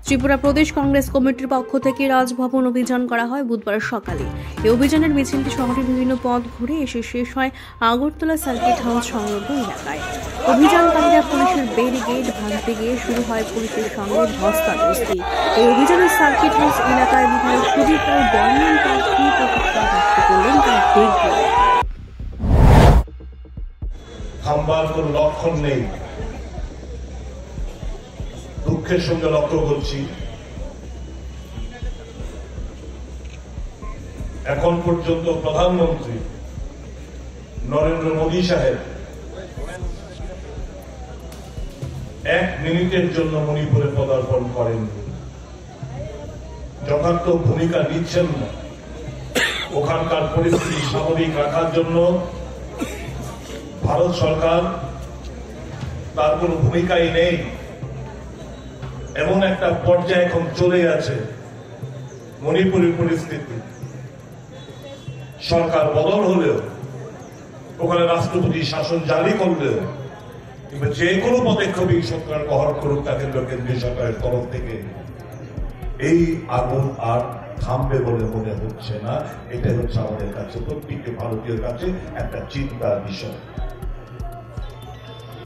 ত্রিপুরা প্রদেশ কংগ্রেস কমিটির পক্ষ থেকে রাজভবন অভিযান করা হয় বুধবার সকালে। এই অভিযানের মিছিলটি শহরের বিভিন্ন পথ ঘুরে এসে শেষ হয় আগরতলা সার্কিট হাউস সংলগ্ন এলাকায়। অভিযানকারীরা পুলিশের ব্যারিকেড ভাঙতে গিয়ে শুরু হয় পুলিশের সঙ্গে ধস্তাধস্তি। এই অভিযানে সার্কিট হাউস এলাকায় বিধায়ক সুদীপ রায় বর্মন তার কি প্রতিক্রিয়া ব্যক্ত করলেন তা দেখব। থামবার কোনো লক্ষণ নেই। দুঃখের সঙ্গে লক্ষ্য করছি এখন পর্যন্ত প্রধানমন্ত্রী নরেন্দ্র মোদী সাহেব 1 মিনিটের জন্য মণিপুরে পদার্পণ করেন, যথার্থ ভূমিকা নিচ্ছেন না। ওখানকার পরিস্থিতি স্বাভাবিক রাখার জন্য ভারত সরকার তার কোন ভূমিকাই নেই। এমন একটা পর্যায়ে এখন চলে গেছে মণিপুরের পরিস্থিতি। সরকার বদল হলেও, ওখানে রাষ্ট্রপতি শাসন জারি করলেও, কিংবা যে কোনো পদক্ষেপই সরকার গ্রহণ করুক তা কেন্দ্রীয় সরকারের তরফ থেকে, এই আগুন আর থামবে বলে মনে হচ্ছে না। এটা হচ্ছে আমাদের কাছে, প্রত্যেকটি ভারতীয় কাছে একটা চিন্তার বিষয়।